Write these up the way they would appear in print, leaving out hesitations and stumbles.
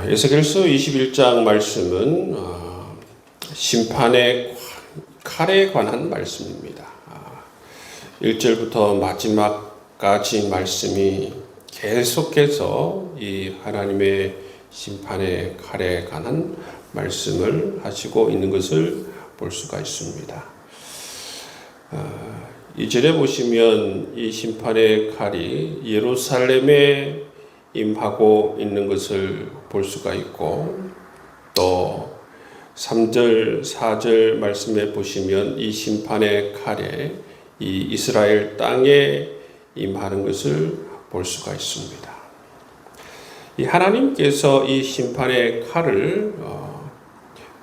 에스겔서 21장 말씀은 심판의 칼에 관한 말씀입니다. 1절부터 마지막까지 말씀이 계속해서 이 하나님의 심판의 칼에 관한 말씀을 하시고 있는 것을 볼 수가 있습니다. 2절에 보시면 이 심판의 칼이 예루살렘에 임하고 있는 것을 볼 수가 있고, 또 3절, 4절 말씀에 보시면 이 심판의 칼에 이 이스라엘 땅에 임하는 것을 볼 수가 있습니다. 이 하나님께서 이 심판의 칼을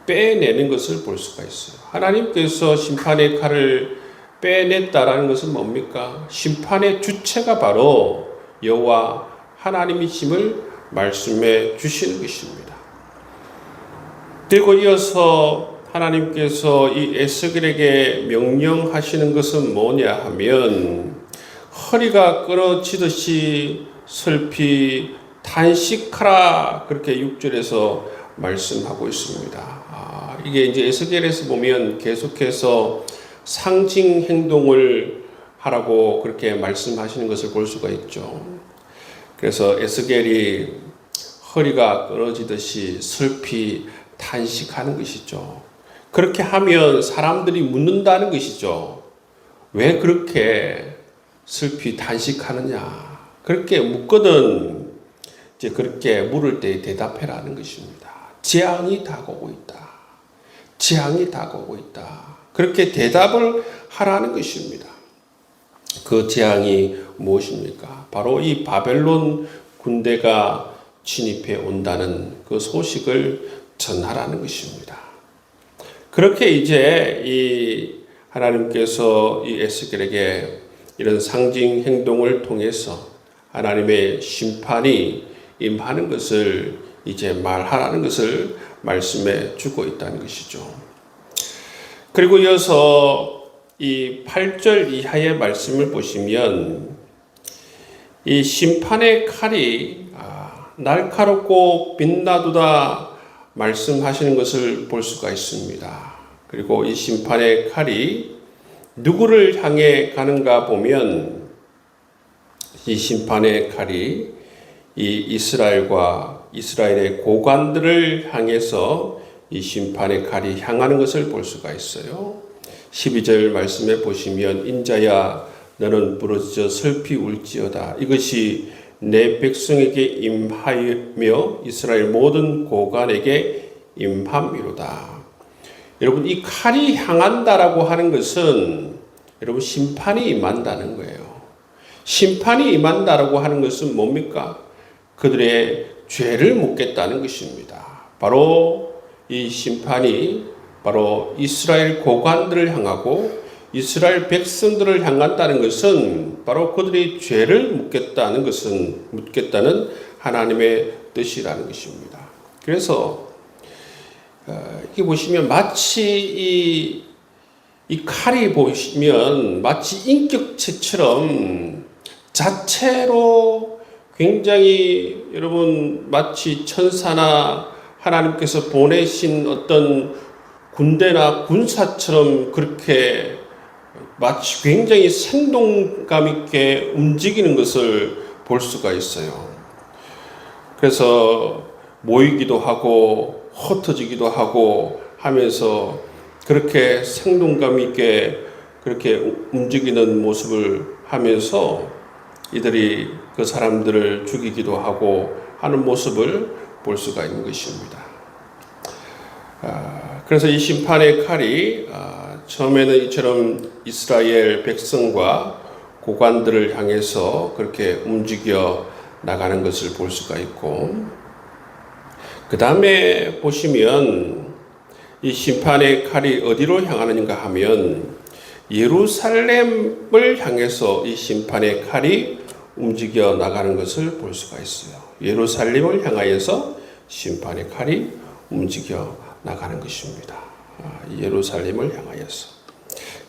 빼내는 것을 볼 수가 있어요. 하나님께서 심판의 칼을 빼냈다라는 것은 뭡니까? 심판의 주체가 바로 여호와 하나님이심을 말씀해 주시는 것입니다. 그리고 이어서 하나님께서 이 에스겔에게 명령하시는 것은 뭐냐 하면, 허리가 끊어지듯이 슬피 탄식하라, 그렇게 6절에서 말씀하고 있습니다. 이게 이제 에스겔에서 보면 계속해서 상징 행동을 하라고 그렇게 말씀하시는 것을 볼 수가 있죠. 그래서 에스겔이 허리가 끊어지듯이 슬피 탄식하는 것이죠. 그렇게 하면 사람들이 묻는다는 것이죠. 왜 그렇게 슬피 탄식하느냐? 그렇게 묻거든 이제 그렇게 물을 때 대답해라는 것입니다. 재앙이 다가오고 있다. 재앙이 다가오고 있다. 그렇게 대답을 하라는 것입니다. 그 재앙이 무엇입니까? 바로 이 바벨론 군대가 진입해 온다는 그 소식을 전하라는 것입니다. 그렇게 이제 이 하나님께서 이 에스겔에게 이런 상징 행동을 통해서 하나님의 심판이 임하는 것을 이제 말하라는 것을 말씀해 주고 있다는 것이죠. 그리고 이어서 이 8절 이하의 말씀을 보시면 이 심판의 칼이 날카롭고 빛나도다 말씀하시는 것을 볼 수가 있습니다. 그리고 이 심판의 칼이 누구를 향해 가는가 보면, 이 심판의 칼이 이 이스라엘과 이스라엘의 고관들을 향해서 이 심판의 칼이 향하는 것을 볼 수가 있어요. 12절 말씀에 보시면, 인자야 너는 부르짖어 슬피 울지어다. 이것이 내 백성에게 임하며 이스라엘 모든 고관에게 임함이로다. 여러분, 이 칼이 향한다라고 하는 것은 여러분 심판이 임한다는 거예요. 심판이 임한다라고 하는 것은 뭡니까? 그들의 죄를 묻겠다는 것입니다. 바로 이 심판이 바로 이스라엘 고관들을 향하고 이스라엘 백성들을 향한다는 것은 바로 그들의 죄를 묻겠다는 하나님의 뜻이라는 것입니다. 그래서 이게 보시면 마치 이 칼이 보시면 마치 인격체처럼 자체로 굉장히 여러분 마치 천사나 하나님께서 보내신 어떤 군대나 군사처럼 그렇게 마치 굉장히 생동감 있게 움직이는 것을 볼 수가 있어요. 그래서 모이기도 하고 흩어지기도 하고 하면서 그렇게 생동감 있게 그렇게 움직이는 모습을 하면서 이들이 그 사람들을 죽이기도 하고 하는 모습을 볼 수가 있는 것입니다. 그래서 이 심판의 칼이 처음에는 이처럼 이스라엘 백성과 고관들을 향해서 그렇게 움직여 나가는 것을 볼 수가 있고, 그 다음에 보시면 이 심판의 칼이 어디로 향하는가 하면 예루살렘을 향해서 이 심판의 칼이 움직여 나가는 것을 볼 수가 있어요. 예루살렘을 향하여서 심판의 칼이 움직여 나가는 것입니다. 예루살렘을 향하여서.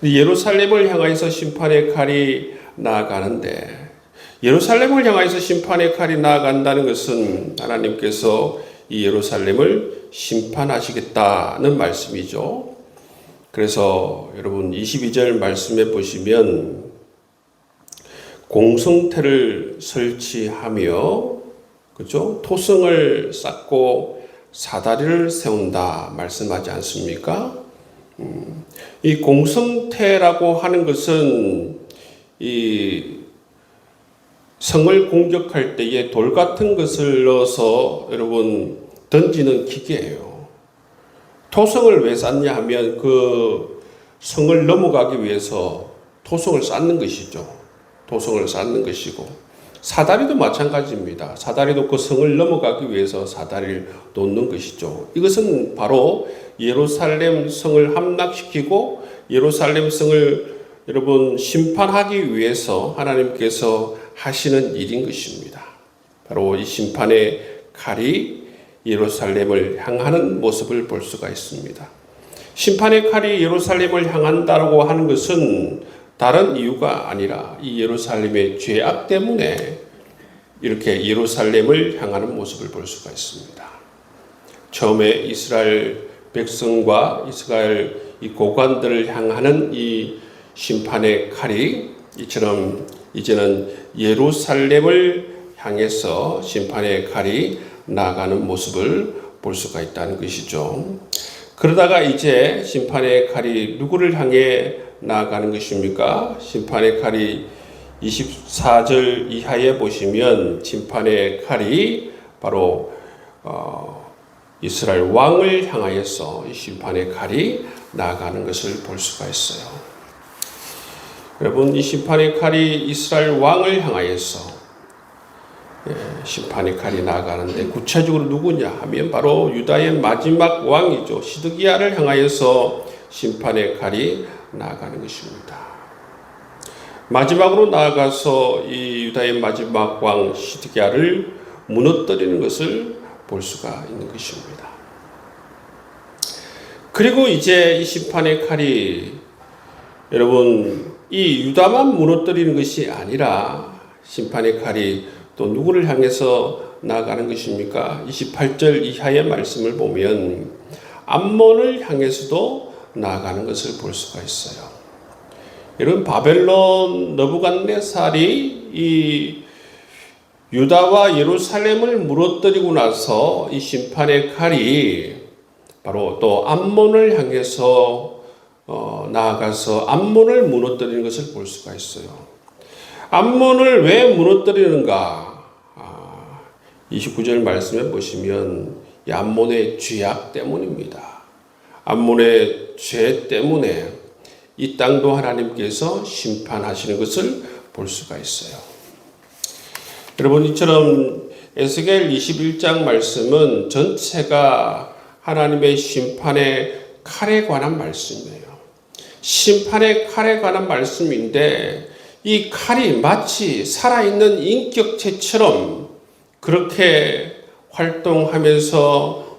예루살렘을 향하여서 심판의 칼이 나아가는데, 예루살렘을 향하여서 심판의 칼이 나아간다는 것은 하나님께서 이 예루살렘을 심판하시겠다는 말씀이죠. 그래서 여러분 22절 말씀에 보시면 공성태를 설치하며 그죠? 토성을 쌓고 사다리를 세운다 말씀하지 않습니까? 이 공성태라고 하는 것은 이 성을 공격할 때에 돌 같은 것을 넣어서 여러분 던지는 기계예요. 토성을 왜 쌓냐 하면 그 성을 넘어가기 위해서 토성을 쌓는 것이죠. 토성을 쌓는 것이고 사다리도 마찬가지입니다. 사다리도 그 성을 넘어가기 위해서 사다리를 놓는 것이죠. 이것은 바로 예루살렘 성을 함락시키고 예루살렘 성을 여러분 심판하기 위해서 하나님께서 하시는 일인 것입니다. 바로 이 심판의 칼이 예루살렘을 향하는 모습을 볼 수가 있습니다. 심판의 칼이 예루살렘을 향한다고 하는 것은 다른 이유가 아니라 이 예루살렘의 죄악 때문에 이렇게 예루살렘을 향하는 모습을 볼 수가 있습니다. 처음에 이스라엘 백성과 이스라엘 이 고관들을 향하는 이 심판의 칼이 이처럼 이제는 예루살렘을 향해서 심판의 칼이 나아가는 모습을 볼 수가 있다는 것이죠. 그러다가 이제 심판의 칼이 누구를 향해 나아가는 것입니까? 심판의 칼이 24절 이하에 보시면 심판의 칼이 바로 이스라엘 왕을 향하여서 이 심판의 칼이 나아가는 것을 볼 수가 있어요. 여러분 이 심판의 칼이 이스라엘 왕을 향하여서 심판의 칼이 나아가는데 구체적으로 누구냐 하면 바로 유다의 마지막 왕이죠. 시드기야를 향하여서 심판의 칼이 나아가는 것입니다. 마지막으로 나아가서 이 유다의 마지막 왕 시드기야를 무너뜨리는 것을 볼 수가 있는 것입니다. 그리고 이제 이 심판의 칼이 여러분 이 유다만 무너뜨리는 것이 아니라 심판의 칼이 또 누구를 향해서 나아가는 것입니까? 28절 이하의 말씀을 보면 암몬을 향해서도 나아가는 것을 볼 수가 있어요. 여러분 바벨론 느부갓네살이 이 유다와 예루살렘을 무너뜨리고 나서 이 심판의 칼이 바로 또 암몬을 향해서 나아가서 암몬을 무너뜨리는 것을 볼 수가 있어요. 암몬을 왜 무너뜨리는가? 29절 말씀에 보시면 이 암몬의 죄악 때문입니다. 암몬의 죄 때문에 이 땅도 하나님께서 심판하시는 것을 볼 수가 있어요. 여러분 이처럼 에스겔 21장 말씀은 전체가 하나님의 심판의 칼에 관한 말씀이에요. 심판의 칼에 관한 말씀인데 이 칼이 마치 살아있는 인격체처럼 그렇게 활동하면서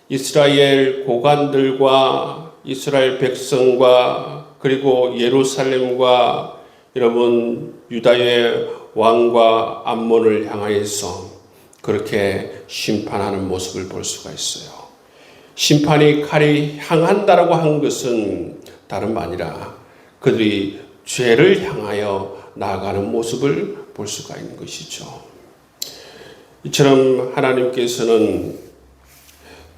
이스라엘 고관들과 이스라엘 백성과 그리고 예루살렘과 여러분 유다의 왕과 암몬을 향하여서 그렇게 심판하는 모습을 볼 수가 있어요. 심판의 칼이 향한다라고 한 것은 다름 아니라 그들이 죄를 향하여 나아가는 모습을 볼 수가 있는 것이죠. 이처럼 하나님께서는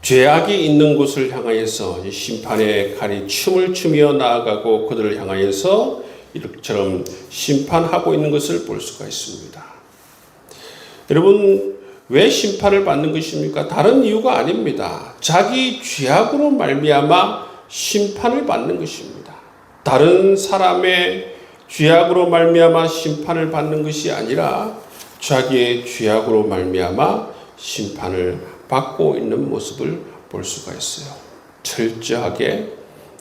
죄악이 있는 곳을 향하여서 심판의 칼이 춤을 추며 나아가고 그들을 향하여서 이처럼 심판하고 있는 것을 볼 수가 있습니다. 여러분 왜 심판을 받는 것입니까? 다른 이유가 아닙니다. 자기 죄악으로 말미암아 심판을 받는 것입니다. 다른 사람의 죄악으로 말미암아 심판을 받는 것이 아니라 자기의 죄악으로 말미암아 심판을 받고 있는 모습을 볼 수가 있어요. 철저하게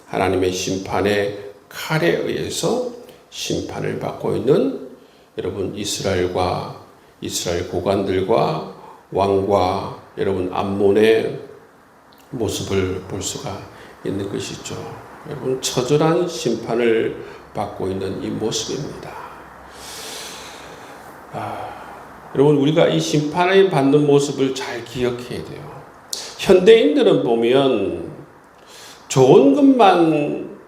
하나님의 심판의 칼에 의해서 심판을 받고 있는 여러분 이스라엘과 이스라엘 고관들과 왕과 여러분 암몬의 모습을 볼 수가 있는 것이죠. 여러분 처절한 심판을 받고 있는 이 모습입니다. 여러분 우리가 이 심판을 받는 모습을 잘 기억해야 돼요. 현대인들은 보면 좋은 것만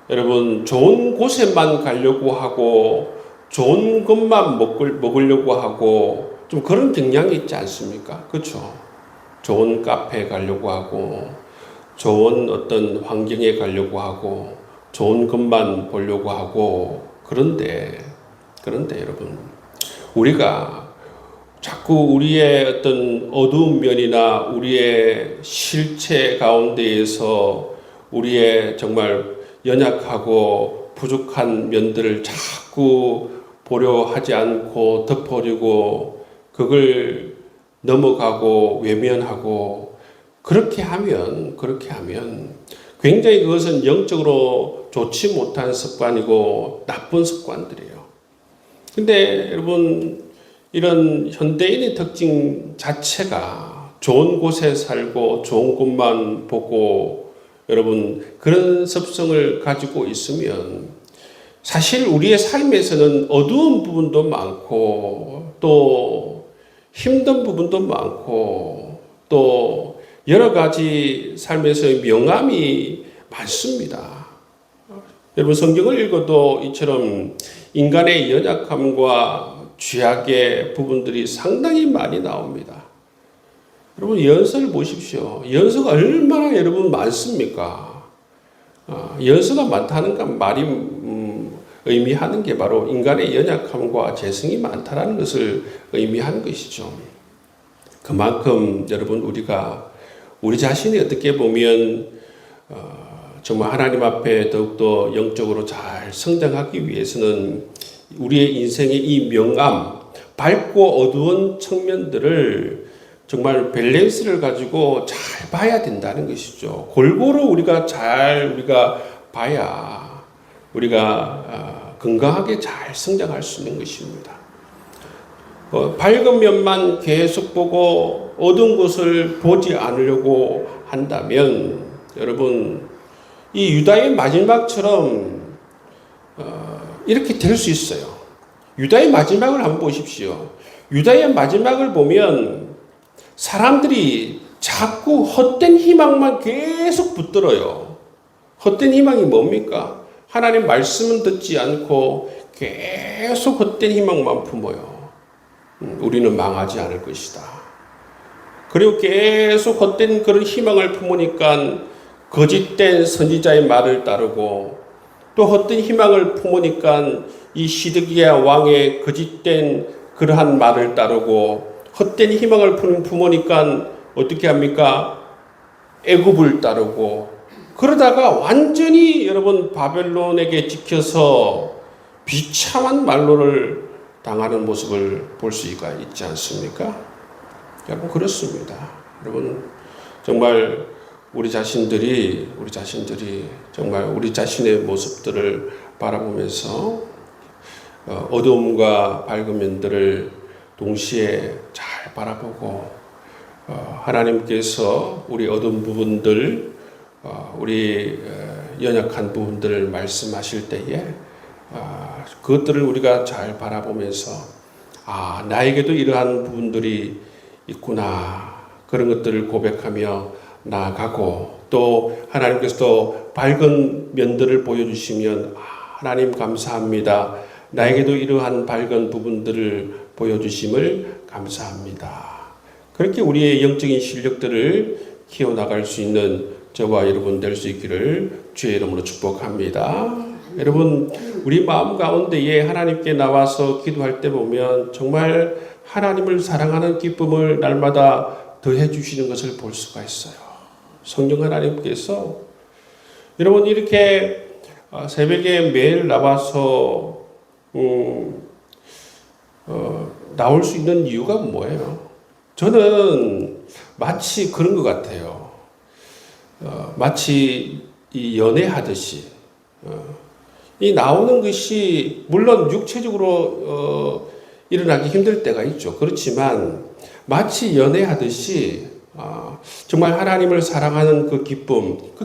여러분 좋은 곳에만 가려고 하고 좋은 것만 먹으려고 하고 좀 그런 경향이 있지 않습니까? 그렇죠? 좋은 카페에 가려고 하고 좋은 어떤 환경에 가려고 하고 좋은 것만 보려고 하고 그런데 여러분 우리가 자꾸 우리의 어떤 어두운 면이나 우리의 실체 가운데에서 우리의 정말 연약하고 부족한 면들을 자꾸 보려 하지 않고 덮어려고 그걸 넘어가고 외면하고 그렇게 하면 굉장히 그것은 영적으로 좋지 못한 습관이고 나쁜 습관들이에요. 근데 여러분 이런 현대인의 특징 자체가 좋은 곳에 살고 좋은 곳만 보고 여러분 그런 습성을 가지고 있으면 사실 우리의 삶에서는 어두운 부분도 많고 또 힘든 부분도 많고 또 여러 가지 삶에서의 명암이 많습니다. 여러분 성경을 읽어도 이처럼 인간의 연약함과 죄악의 부분들이 상당히 많이 나옵니다. 여러분 연서를 보십시오. 연서가 얼마나 여러분 많습니까? 연서가 많다는 건 말이 의미하는 게 바로 인간의 연약함과 죄성이 많다는 것을 의미하는 것이죠. 그만큼 여러분 우리가 우리 자신이 어떻게 보면 정말 하나님 앞에 더욱더 영적으로 잘 성장하기 위해서는 우리의 인생의 이 명암, 밝고 어두운 측면들을 정말 밸런스를 가지고 잘 봐야 된다는 것이죠. 골고루 우리가 봐야 우리가 건강하게 잘 성장할 수 있는 것입니다. 밝은 면만 계속 보고 어두운 것을 보지 않으려고 한다면 여러분 이 유다의 마지막처럼 이렇게 될 수 있어요. 유다의 마지막을 한번 보십시오. 유다의 마지막을 보면 사람들이 자꾸 헛된 희망만 계속 붙들어요. 헛된 희망이 뭡니까? 하나님 말씀은 듣지 않고 계속 헛된 희망만 품어요. 우리는 망하지 않을 것이다. 그리고 계속 헛된 그런 희망을 품으니까 거짓된 선지자의 말을 따르고 또 헛된 희망을 품으니까 이 시드기야 왕의 거짓된 그러한 말을 따르고 헛된 희망을 품으니까 어떻게 합니까? 애굽을 따르고 그러다가 완전히 여러분 바벨론에게 찍혀서 비참한 말로를 당하는 모습을 볼 수가 있지 않습니까? 여러분 그렇습니다. 여러분 정말 우리 자신들이 정말 우리 자신의 모습들을 바라보면서 어두움과 밝은 면들을 동시에 잘 바라보고 하나님께서 우리 어두운 부분들, 우리 연약한 부분들을 말씀하실 때에 그것들을 우리가 잘 바라보면서 나에게도 이러한 부분들이 있구나 그런 것들을 고백하며 나아가고 또 하나님께서도 밝은 면들을 보여주시면 하나님 감사합니다. 나에게도 이러한 밝은 부분들을 보여주심을 감사합니다. 그렇게 우리의 영적인 실력들을 키워나갈 수 있는 저와 여러분 될 수 있기를 주의 이름으로 축복합니다. 여러분 우리 마음 가운데에 하나님께 나와서 기도할 때 보면 정말 하나님을 사랑하는 기쁨을 날마다 더해 주시는 것을 볼 수가 있어요. 성령 하나님께서 여러분 이렇게 새벽에 매일 나와서 나올 수 있는 이유가 뭐예요? 저는 마치 그런 것 같아요. 마치 이 연애하듯이 이 나오는 것이 물론 육체적으로 일어나기 힘들 때가 있죠. 그렇지만 마치 연애하듯이 정말 하나님을 사랑하는 그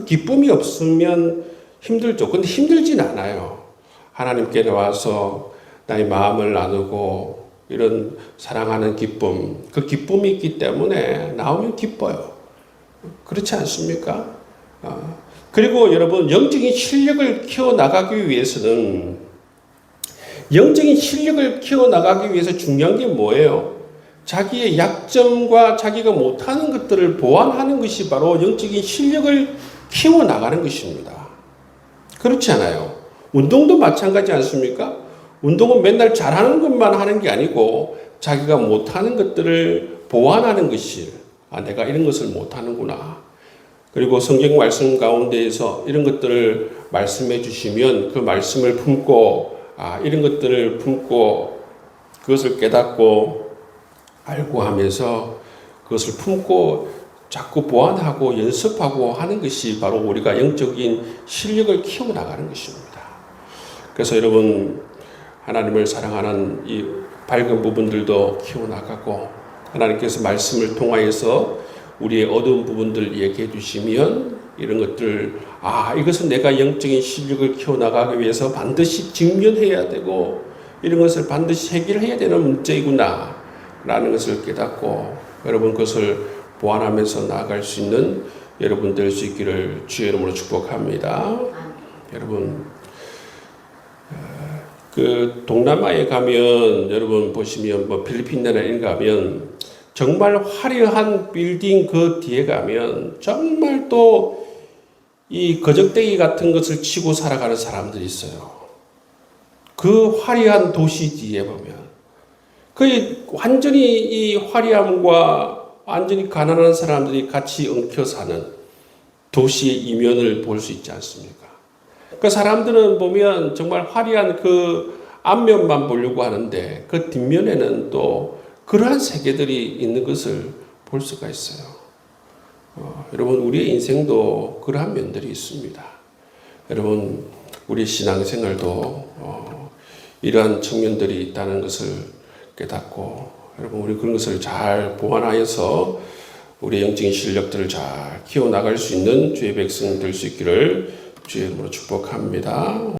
기쁨이 없으면 힘들죠. 근데 힘들진 않아요. 하나님께 나와서 나의 마음을 나누고 이런 사랑하는 기쁨, 그 기쁨이 있기 때문에 나오면 기뻐요. 그렇지 않습니까? 그리고 여러분, 영적인 실력을 키워나가기 위해서는, 영적인 실력을 키워나가기 위해서 중요한 게 뭐예요? 자기의 약점과 자기가 못하는 것들을 보완하는 것이 바로 영적인 실력을 키워나가는 것입니다. 그렇지 않아요? 운동도 마찬가지 않습니까? 운동은 맨날 잘하는 것만 하는 게 아니고 자기가 못하는 것들을 보완하는 것이, 내가 이런 것을 못하는구나. 그리고 성경 말씀 가운데에서 이런 것들을 말씀해 주시면 그 말씀을 품고, 이런 것들을 품고 그것을 깨닫고 알고 하면서 그것을 품고 자꾸 보완하고 연습하고 하는 것이 바로 우리가 영적인 실력을 키워나가는 것입니다. 그래서 여러분, 하나님을 사랑하는 이 밝은 부분들도 키워나가고, 하나님께서 말씀을 통하여서 우리의 어두운 부분들 얘기해 주시면 이런 것들, 이것은 내가 영적인 실력을 키워나가기 위해서 반드시 직면해야 되고 이런 것을 반드시 해결해야 되는 문제이구나 라는 것을 깨닫고, 여러분 그것을 보완하면서 나아갈 수 있는 여러분 될 수 있기를 주의 이름으로 축복합니다. 여러분, 그 동남아에 가면 여러분 보시면 필리핀 나라에 가면 정말 화려한 빌딩 그 뒤에 가면 정말 또 이 거적대기 같은 것을 치고 살아가는 사람들이 있어요. 그 화려한 도시 뒤에 보면 그 완전히 이 화려함과 완전히 가난한 사람들이 같이 엉켜 사는 도시의 이면을 볼 수 있지 않습니까? 그 사람들은 보면 정말 화려한 그 앞면만 보려고 하는데 그 뒷면에는 또 그러한 세계들이 있는 것을 볼 수가 있어요. 여러분, 우리의 인생도 그러한 면들이 있습니다. 여러분, 우리 신앙생활도 이러한 측면들이 있다는 것을 깨닫고, 여러분 우리 그런 것을 잘 보완하여서 우리 영적인 실력들을 잘 키워나갈 수 있는 주의 백성 될 수 있기를 주의 이름으로 축복합니다.